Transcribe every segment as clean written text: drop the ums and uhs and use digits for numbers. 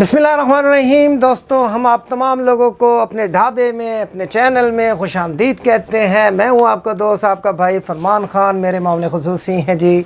बिस्मिल्लाहिर्रहमानिर्रहीम। दोस्तों, हम आप तमाम लोगों को अपने ढाबे में, अपने चैनल में खुशामदीद कहते हैं। मैं हूं आपका दोस्त, आपका भाई फरमान ख़ान। मेरे मामले खुसूसी हैं जी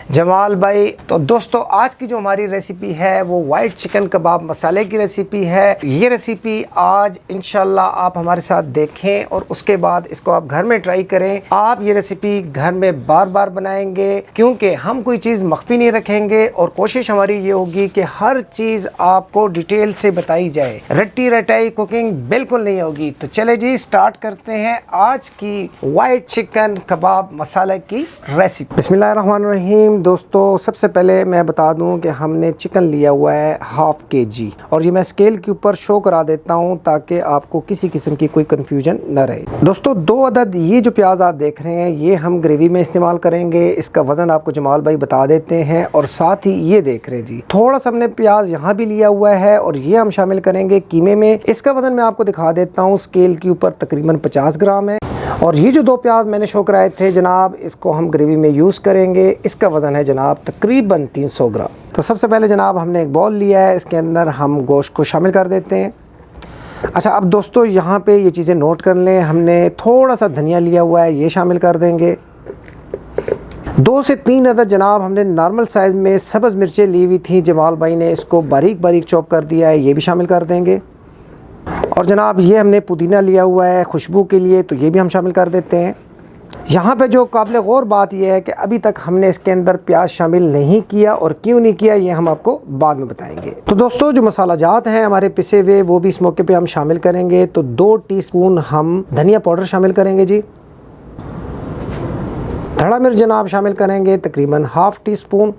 जमाल भाई। तो दोस्तों, आज की जो हमारी रेसिपी है वो वाइट चिकन कबाब मसाले की रेसिपी है। ये रेसिपी आज इंशाल्लाह आप हमारे साथ देखें और उसके बाद इसको आप घर में ट्राई करें। आप ये रेसिपी घर में बार बार बनाएंगे क्योंकि हम कोई चीज़ मख्फी नहीं रखेंगे और कोशिश हमारी ये होगी कि हर चीज़ आपको डिटेल से बताई जाए। रट्टी रटाई कुकिंग बिल्कुल नहीं होगी। तो चले जी, स्टार्ट करते हैं आज की वाइट चिकन कबाब मसाले की रेसिपी। बिस्मिल्लाहिर्रहमानिर्रहीम। दोस्तों, सबसे पहले मैं बता दूं कि हमने चिकन लिया हुआ है 1/2 kg और ये मैं स्केल के ऊपर शो करा देता हूं ताकि आपको किसी किस्म की कोई कंफ्यूजन न रहे। दोस्तों, 2 अदद ये जो प्याज आप देख रहे हैं ये हम ग्रेवी में इस्तेमाल करेंगे। इसका वजन आपको जमाल भाई बता देते हैं। और साथ ही ये देख रहे हैं जी, थोड़ा सा हमने प्याज यहाँ भी लिया हुआ है और ये हम शामिल करेंगे कीमे में। इसका वजन मैं आपको दिखा देता हूँ, स्केल के ऊपर तकरीबन 50 ग्राम है। और ये जो 2 प्याज मैंने शो कराए थे जनाब, इसको हम ग्रेवी में यूज़ करेंगे। इसका वज़न है जनाब तकरीबन 300 ग्राम। तो सबसे पहले जनाब हमने एक बॉल लिया है, इसके अंदर हम गोश्त को शामिल कर देते हैं। अच्छा, अब दोस्तों यहाँ पे ये चीज़ें नोट कर लें। हमने थोड़ा सा धनिया लिया हुआ है, ये शामिल कर देंगे। 2 से 3 अदद जनाब हमने नॉर्मल साइज़ में सब्ज़ मिर्चें ली हुई थी, जमाल भाई ने इसको बारीक बारीक चॉप कर दिया है, ये भी शामिल कर देंगे। और जनाब ये हमने पुदीना लिया हुआ है खुशबू के लिए, तो ये भी हम शामिल कर देते हैं। यहाँ पे जो काबिल गौर बात यह है कि अभी तक हमने इसके अंदर प्याज शामिल नहीं किया, और क्यों नहीं किया ये हम आपको बाद में बताएंगे। तो दोस्तों, जो मसाला जात हैं हमारे पिसे हुए वो भी इस मौके पे हम शामिल करेंगे। तो 2 टीस्पून हम धनिया पाउडर शामिल करेंगे जी। धड़ा मिर्च जनाब शामिल करेंगे तकरीबन 1/2 टीस्पून।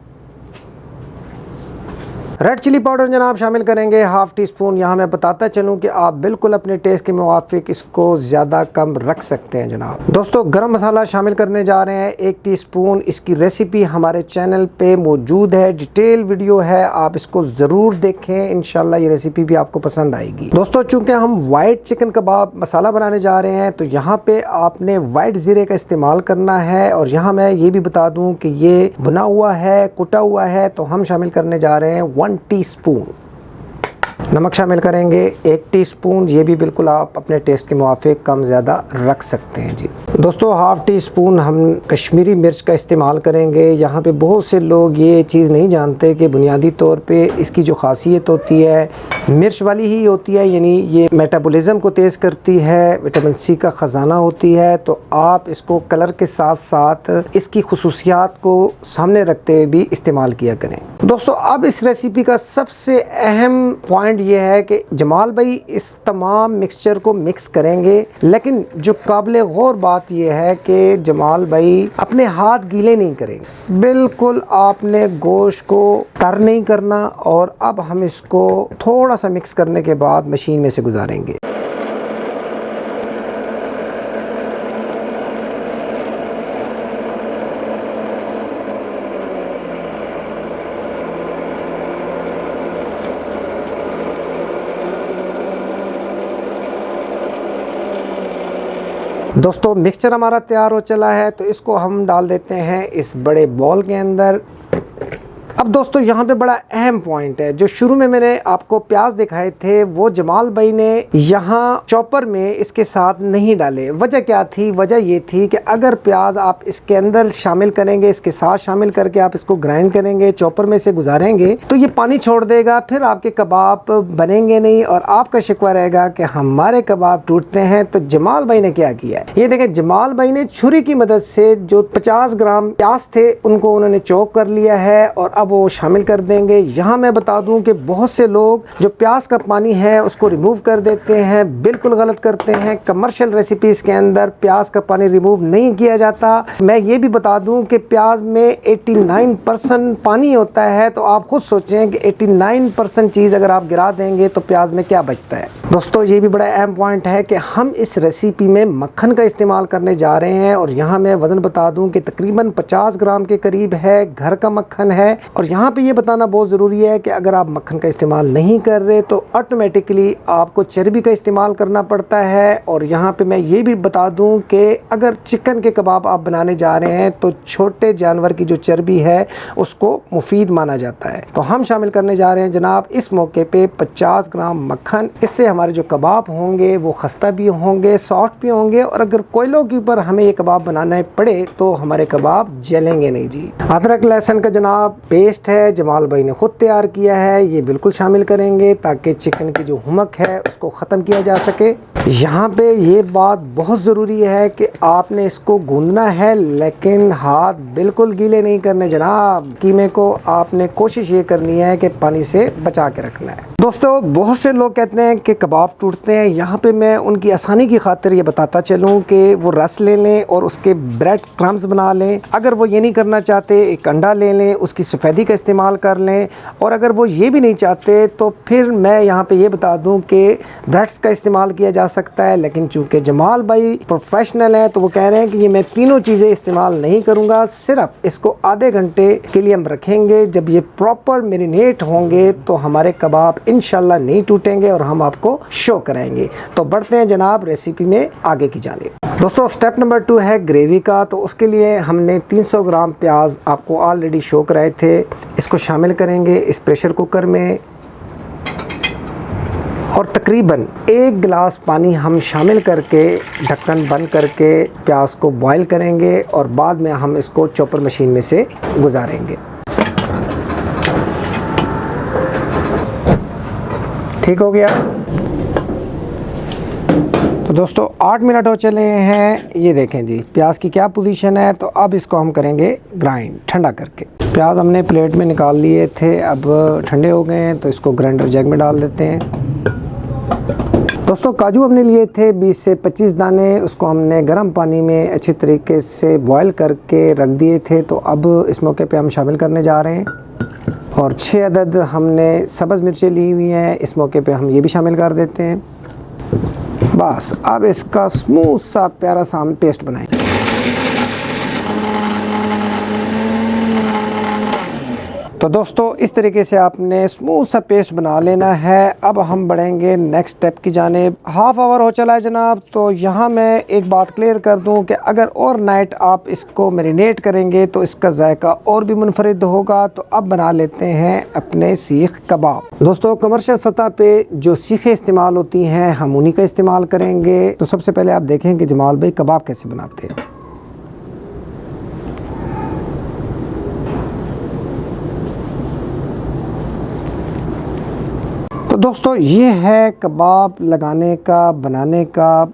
रेड चिली पाउडर जनाब शामिल करेंगे 1/2 टीस्पून। यहाँ मैं बताता चलूँ कि आप बिल्कुल अपने टेस्ट के मुवाफिक इसको ज़्यादा कम रख सकते हैं जनाब। दोस्तों, गरम मसाला शामिल करने जा रहे हैं 1 टीस्पून। इसकी रेसिपी हमारे चैनल पे मौजूद है, डिटेल वीडियो है, आप इसको ज़रूर देखें। इंशाल्लाह ये रेसिपी भी आपको पसंद आएगी। दोस्तों, चूँकि हम वाइट चिकन कबाब मसाला बनाने जा रहे हैं तो यहाँ पे आपने वाइट ज़ीरे का इस्तेमाल करना है। और यहाँ मैं ये भी बता दूँ कि ये भुना हुआ है, कुटा हुआ है, तो हम शामिल करने जा रहे हैं 1 टीस्पून। नमक शामिल करेंगे 1 टीस्पून। ये भी बिल्कुल आप अपने टेस्ट के मुवाफिक कम ज़्यादा रख सकते हैं जी। दोस्तों, 1/2 टीस्पून हम कश्मीरी मिर्च का इस्तेमाल करेंगे। यहाँ पे बहुत से लोग ये चीज़ नहीं जानते कि बुनियादी तौर पे इसकी जो खासियत होती है मिर्च वाली ही होती है, यानी ये मेटाबॉलिज्म को तेज़ करती है, विटामिन सी का ख़जाना होती है। तो आप इसको कलर के साथ साथ इसकी खुसूसियात को सामने रखते हुए भी इस्तेमाल किया करें। दोस्तों, अब इस रेसिपी का सबसे अहम पॉइंट ये है कि जमाल भाई इस तमाम मिक्सचर को मिक्स करेंगे, लेकिन जो काबिल गौर बात ये है कि जमाल भाई अपने हाथ गीले नहीं करेंगे। बिल्कुल आपने गोश्त को तर नहीं करना। और अब हम इसको थोड़ा सा मिक्स करने के बाद मशीन में से गुजारेंगे। दोस्तों, मिक्सचर हमारा तैयार हो चला है, तो इसको हम डाल देते हैं इस बड़े बॉल के अंदर। अब दोस्तों, यहाँ पे बड़ा अहम पॉइंट है। जो शुरू में मैंने आपको प्याज दिखाए थे वो जमाल भाई ने यहाँ चॉपर में इसके साथ नहीं डाले। वजह क्या थी? वजह ये थी कि अगर प्याज आप इसके अंदर शामिल करेंगे, इसके साथ शामिल करके आप इसको ग्राइंड करेंगे, चॉपर में से गुजारेंगे, तो ये पानी छोड़ देगा, फिर आपके कबाब बनेंगे नहीं और आपका शिकवा रहेगा कि हमारे कबाब टूटते हैं। तो जमाल भाई ने क्या किया है, ये देखें, जमाल भाई ने छुरी की मदद से जो 50 ग्राम प्याज थे उनको उन्होंने चॉप कर लिया है और अब वो शामिल कर देंगे। यहाँ मैं बता दूं कि बहुत से लोग जो प्याज का पानी है उसको रिमूव कर देते हैं, बिल्कुल गलत करते हैं। कमर्शियल रेसिपीज के अंदर प्याज का पानी रिमूव नहीं किया जाता। मैं ये भी बता दूं कि प्याज में 89% पानी होता है। तो आप खुद सोचें कि 89% चीज़ अगर आप गिरा देंगे तो प्याज में क्या बचता है। दोस्तों ये भी बड़ा अहम पॉइंट है कि हम इस रेसिपी में मक्खन का इस्तेमाल करने जा रहे हैं और यहाँ मैं वज़न बता दूं कि तकरीबन 50 ग्राम के करीब है, घर का मक्खन है। और यहाँ पे ये बताना बहुत ज़रूरी है कि अगर आप मक्खन का इस्तेमाल नहीं कर रहे तो ऑटोमेटिकली आपको चर्बी का इस्तेमाल करना पड़ता है। और यहाँ पर मैं ये भी बता दूँ कि अगर चिकन के कबाब आप बनाने जा रहे हैं तो छोटे जानवर की जो चर्बी है उसको मुफीद माना जाता है। तो हम शामिल करने जा रहे हैं जनाब इस मौके पे 50 ग्राम मक्खन। इससे हमारे जो कबाब होंगे वो खस्ता भी होंगे, सॉफ्ट भी होंगे और अगर कोयलों के ऊपर हमें ये कबाब बनाना पड़े तो हमारे कबाब जलेंगे नहीं जी। अदरक लहसुन का जनाब पेस्ट है, जमाल भाई ने खुद तैयार किया है, ये बिल्कुल शामिल करेंगे ताकि चिकन की जो हुमक है उसको ख़त्म किया जा सके। यहाँ पे ये बात बहुत ज़रूरी है कि आपने इसको गूंदना है लेकिन हाथ बिल्कुल गीले नहीं करने जनाब। कीमे को आपने कोशिश ये करनी है कि पानी से बचा के रखना है। दोस्तों बहुत से लोग कहते हैं कि कबाब टूटते हैं, यहाँ पे मैं उनकी आसानी की खातिर ये बताता चलूँ कि वो रस ले लें और उसके ब्रेड क्रम्स बना लें। अगर वो ये नहीं करना चाहते एक अंडा ले लें, उसकी सफ़ेदी का इस्तेमाल कर लें। और अगर वो ये भी नहीं चाहते तो फिर मैं यहाँ पे ये बता दूँ कि ब्रेड्स का इस्तेमाल किया जा सकता है। लेकिन चूँकि जमाल भाई प्रोफेशनल हैं तो वो कह रहे हैं कि ये मैं तीनों चीज़ें इस्तेमाल नहीं करूँगा, सिर्फ इसको आधे घंटे के लिए हम रखेंगे। जब ये प्रॉपर मैरिनेट होंगे तो हमारे कबाब इंशाल्लाह नहीं टूटेंगे और हम आपको शो कराएंगे। तो बढ़ते हैं जनाब रेसिपी में आगे की जानिब। दोस्तों स्टेप नंबर 2 है ग्रेवी का। तो उसके लिए हमने 300 ग्राम प्याज आपको ऑलरेडी शो कराए थे, इसको शामिल करेंगे इस प्रेशर कुकर में और तकरीबन 1 गिलास पानी हम शामिल करके ढक्कन बंद करके प्याज को बॉईल करेंगे और बाद में हम इसको चॉपर मशीन में से गुजारेंगे। ठीक हो गया। तो दोस्तों 8 मिनट हो चले हैं, ये देखें जी प्याज की क्या पोजीशन है। तो अब इसको हम करेंगे ग्राइंड ठंडा करके। प्याज हमने प्लेट में निकाल लिए थे, अब ठंडे हो गए हैं तो इसको ग्राइंडर जैग में डाल देते हैं। दोस्तों काजू हमने लिए थे 20 से 25 दाने, उसको हमने गर्म पानी में अच्छी तरीके से बॉईल करके रख दिए थे। तो अब इस मौके पे हम शामिल करने जा रहे हैं। और 6 अदद हमने सब्ज़ मिर्चें ली हुई हैं, इस मौके पे हम ये भी शामिल कर देते हैं। बस अब इसका स्मूथ सा प्यारा सा हम पेस्ट बनाएंगे। तो दोस्तों इस तरीके से आपने स्मूथ सा पेस्ट बना लेना है। अब हम बढ़ेंगे नेक्स्ट स्टेप की जानिब। हाफ आवर हो चला है जनाब। तो यहाँ मैं एक बात क्लियर कर दूँ कि अगर ओवरनाइट आप इसको मैरिनेट करेंगे तो इसका जायका और भी मुनफरिद होगा। तो अब बना लेते हैं अपने सीख कबाब। दोस्तों कमर्शियल सतह पे जो सीखें इस्तेमाल होती हैं हम उन्हीं का इस्तेमाल करेंगे। तो सबसे पहले आप देखें कि जमाल भाई कबाब कैसे बनाते हैं। तो दोस्तों ये है कबाब लगाने का, बनाने का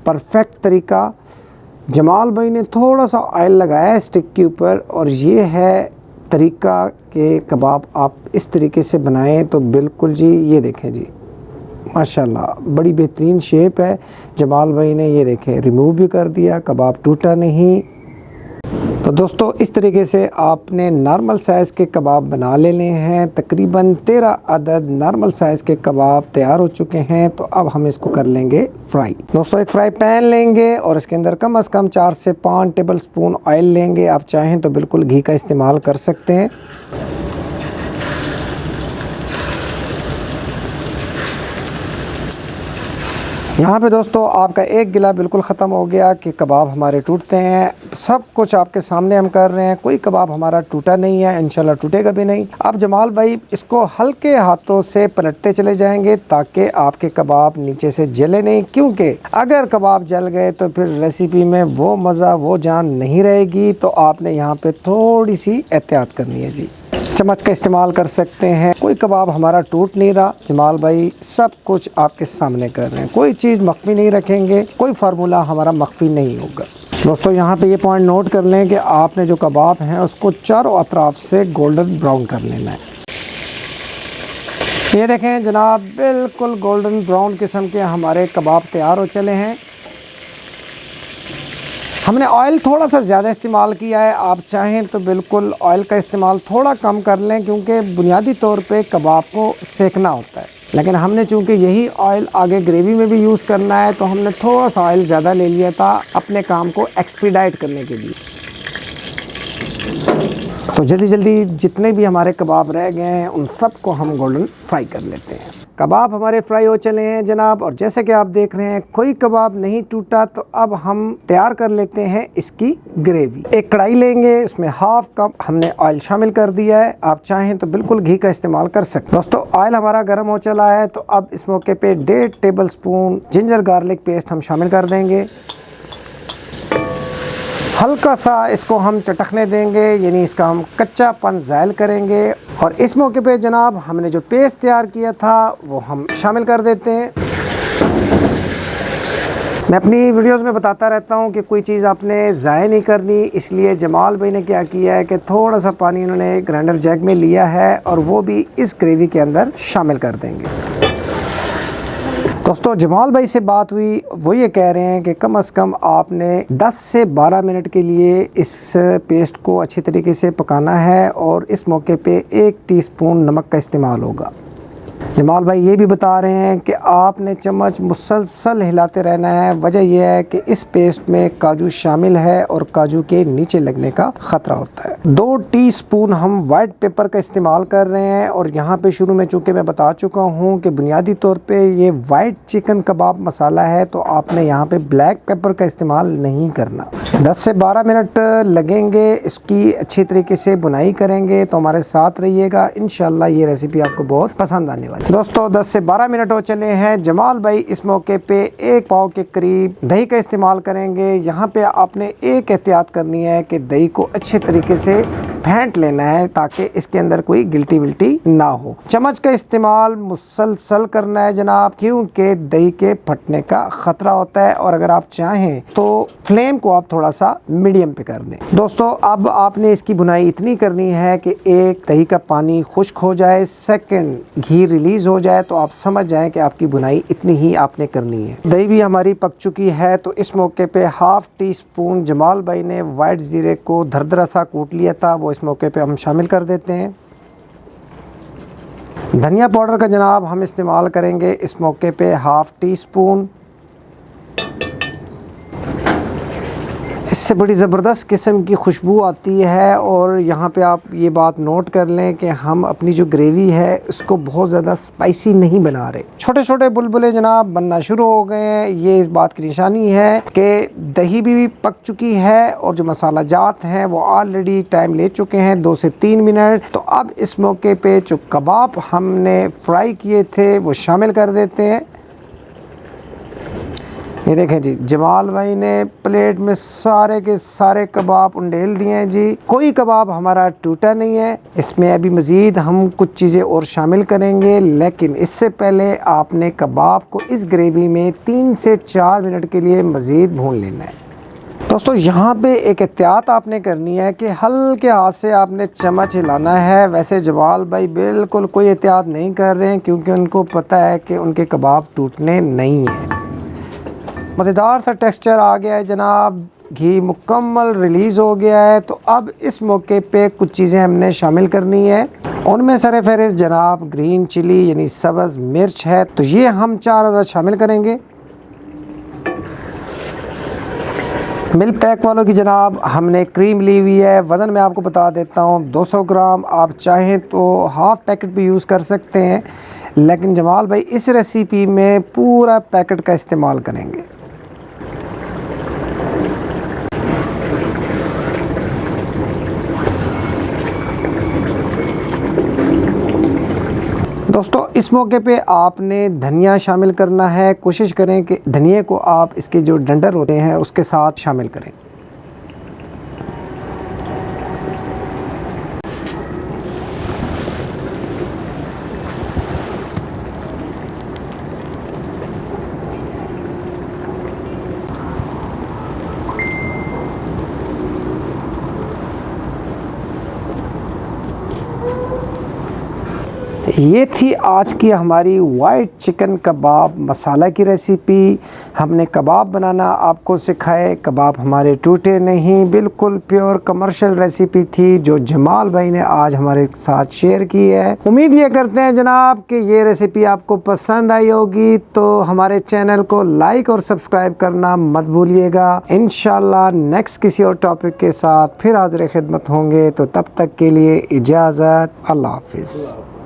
परफेक्ट तरीका। जमाल भाई ने थोड़ा सा ऑयल लगाया है स्टिक के ऊपर और ये है तरीका कि कबाब आप इस तरीके से बनाएं तो बिल्कुल जी ये देखें जी माशाल्लाह बड़ी बेहतरीन शेप है। जमाल भाई ने ये देखें रिमूव भी कर दिया, कबाब टूटा नहीं। तो दोस्तों इस तरीके से आपने नॉर्मल साइज़ के कबाब बना लेने हैं। तकरीबन 13 अदद नॉर्मल साइज़ के कबाब तैयार हो चुके हैं। तो अब हम इसको कर लेंगे फ्राई। दोस्तों एक फ्राई पैन लेंगे और इसके अंदर कम से कम 4 से 5 टेबल स्पून ऑयल लेंगे। आप चाहें तो बिल्कुल घी का इस्तेमाल कर सकते हैं। यहाँ पे दोस्तों आपका एक गिला बिल्कुल ख़त्म हो गया कि कबाब हमारे टूटते हैं। सब कुछ आपके सामने हम कर रहे हैं, कोई कबाब हमारा टूटा नहीं है, इंशाल्लाह टूटेगा भी नहीं। अब जमाल भाई इसको हल्के हाथों से पलटते चले जाएंगे ताकि आपके कबाब नीचे से जले नहीं, क्योंकि अगर कबाब जल गए तो फिर रेसिपी में वो मज़ा वो जान नहीं रहेगी। तो आपने यहाँ पर थोड़ी सी एहतियात करनी है जी। चम्मच का इस्तेमाल कर सकते हैं। कोई कबाब हमारा टूट नहीं रहा। जमाल भाई सब कुछ आपके सामने कर रहे हैं, कोई चीज़ मख्फी नहीं रखेंगे, कोई फार्मूला हमारा मख्फी नहीं होगा। दोस्तों यहाँ पे ये पॉइंट नोट कर लें कि आपने जो कबाब हैं उसको चारों अतराफ से गोल्डन ब्राउन कर लेना है। ये देखें जनाब बिल्कुल गोल्डन ब्राउन किस्म के हमारे कबाब तैयार हो चले हैं। हमने ऑयल थोड़ा सा ज़्यादा इस्तेमाल किया है, आप चाहें तो बिल्कुल ऑयल का इस्तेमाल थोड़ा कम कर लें, क्योंकि बुनियादी तौर पे कबाब को सेकना होता है। लेकिन हमने चूँकि यही ऑयल आगे ग्रेवी में भी यूज़ करना है तो हमने थोड़ा सा ऑयल ज़्यादा ले लिया था अपने काम को एक्सपीडाइट करने के लिए। तो जल्दी जल्दी जितने भी हमारे कबाब रह गए हैं उन सब को हम गोल्डन फ्राई कर लेते हैं। कबाब हमारे फ्राई हो चले हैं जनाब, और जैसे कि आप देख रहे हैं कोई कबाब नहीं टूटा। तो अब हम तैयार कर लेते हैं इसकी ग्रेवी। एक कढ़ाई लेंगे, उसमें हाफ कप हमने ऑयल शामिल कर दिया है। आप चाहें तो बिल्कुल घी का इस्तेमाल कर सकते हैं। दोस्तों ऑयल हमारा गर्म हो चला है तो अब इस मौके पे 1.5 table spoon ginger garlic paste हम शामिल कर देंगे। हल्का सा इसको हम चटकने देंगे, यानी इसका हम कच्चापन ज़ायल करेंगे। और इस मौके पे जनाब हमने जो पेस्ट तैयार किया था वो हम शामिल कर देते हैं। मैं अपनी वीडियोस में बताता रहता हूँ कि कोई चीज़ आपने ज़ाया नहीं करनी, इसलिए जमाल भाई ने क्या किया है कि थोड़ा सा पानी उन्होंने ग्राइंडर जैग में लिया है और वो भी इस ग्रेवी के अंदर शामिल कर देंगे। दोस्तों जमाल भाई से बात हुई, वो ये कह रहे हैं कि कम से कम आपने 10 से 12 मिनट के लिए इस पेस्ट को अच्छी तरीके से पकाना है और इस मौके पे 1 टीस्पून नमक का इस्तेमाल होगा। जमाल भाई ये भी बता रहे हैं कि आपने चम्मच मुसलसल हिलाते रहना है। वजह यह है कि इस पेस्ट में काजू शामिल है और काजू के नीचे लगने का ख़तरा होता है। 2 टीस्पून हम वाइट पेपर का इस्तेमाल कर रहे हैं, और यहाँ पे शुरू में चूँकि मैं बता चुका हूँ कि बुनियादी तौर पे ये वाइट चिकन कबाब मसाला है, तो आपने यहाँ पे ब्लैक पेपर का इस्तेमाल नहीं करना। 10 से 12 मिनट लगेंगे, इसकी अच्छी तरीके से बुनाई करेंगे। तो हमारे साथ रहिएगा, इंशाल्लाह ये रेसिपी आपको बहुत पसंद आने वाली। दोस्तों 10 से 12 मिनट हो चले हैं। जमाल भाई इस मौके पे 1 पाव के करीब दही का इस्तेमाल करेंगे। यहाँ पे आपने एक एहतियात करनी है कि दही को अच्छे तरीके से फेंट लेना है ताकि इसके अंदर कोई गिल्टी विल्टी ना हो। चम्मच का इस्तेमाल मुसलसल करना है जनाब, क्योंकि दही के फटने का खतरा होता है। और अगर आप चाहें तो फ्लेम को आप थोड़ा सा मीडियम पे कर दें। दोस्तों अब आपने इसकी बुनाई इतनी करनी है कि एक दही का पानी खुश्क हो जाए, सेकंड घी रिलीज हो जाए, तो आप समझ जाएं कि आपकी बुनाई इतनी ही आपने करनी है। दही भी हमारी पक चुकी है, तो इस मौके पे 1/2 टीस्पून जमाल भाई ने वाइट जीरे को दरदरा सा कूट लिया था, वो इस मौके पे हम शामिल कर देते हैं। धनिया पाउडर का जनाब हम इस्तेमाल करेंगे इस मौके पे 1/2 टीस्पून। इससे बड़ी ज़बरदस्त किस्म की खुशबू आती है। और यहाँ पे आप ये बात नोट कर लें कि हम अपनी जो ग्रेवी है उसको बहुत ज़्यादा स्पाइसी नहीं बना रहे। छोटे छोटे बुलबुले जनाब बनना शुरू हो गए हैं, ये इस बात की निशानी है कि दही भी पक चुकी है और जो मसाला जात हैं वो ऑलरेडी टाइम ले चुके हैं 2 से 3 मिनट। तो अब इस मौके पे जो कबाब हमने फ्राई किए थे वो शामिल कर देते हैं। ये देखें जी, जमाल भाई ने प्लेट में सारे के सारे कबाब उंडेल दिए हैं जी। कोई कबाब हमारा टूटा नहीं है। इसमें अभी मज़ीद हम कुछ चीज़ें और शामिल करेंगे, लेकिन इससे पहले आपने कबाब को इस ग्रेवी में 3 से 4 मिनट के लिए मज़ीद भून लेना है। दोस्तों यहाँ पे एक एहतियात आपने करनी है कि हल्के हाथ से आपने चम्मच हिलाना है। वैसे जमाल भाई बिल्कुल कोई एहतियात नहीं कर रहे हैं, क्योंकि उनको पता है कि उनके कबाब टूटने नहीं हैं। मज़ेदार सा टेक्सचर आ गया है जनाब, घी मुकम्मल रिलीज़ हो गया है। तो अब इस मौके पे कुछ चीज़ें हमने शामिल करनी है। उनमें सर फहरिस्त जनाब ग्रीन चिली यानी सब्ज़ मिर्च है, तो ये हम 4 अदद शामिल करेंगे। मिल्क पैक वालों की जनाब हमने क्रीम ली हुई है। वज़न मैं आपको बता देता हूँ 200 ग्राम। आप चाहें तो हाफ़ पैकेट भी यूज़ कर सकते हैं, लेकिन जमाल भाई इस रेसिपी में पूरा पैकेट का इस्तेमाल करेंगे। दोस्तों इस मौके पे आपने धनिया शामिल करना है। कोशिश करें कि धनिया को आप इसके जो डंडर होते हैं उसके साथ शामिल करें। ये थी आज की हमारी वाइट चिकन कबाब मसाला की रेसिपी। हमने कबाब बनाना आपको सिखाए, कबाब हमारे टूटे नहीं, बिल्कुल प्योर कमर्शियल रेसिपी थी जो जमाल भाई ने आज हमारे साथ शेयर की है। उम्मीद ये करते हैं जनाब कि ये रेसिपी आपको पसंद आई होगी, तो हमारे चैनल को लाइक और सब्सक्राइब करना मत भूलिएगा। इंशाल्लाह नेक्स्ट किसी और टॉपिक के साथ फिर हाज़िर खिदमत होंगे, तो तब तक के लिए इजाज़त, अल्लाह हाफिज़।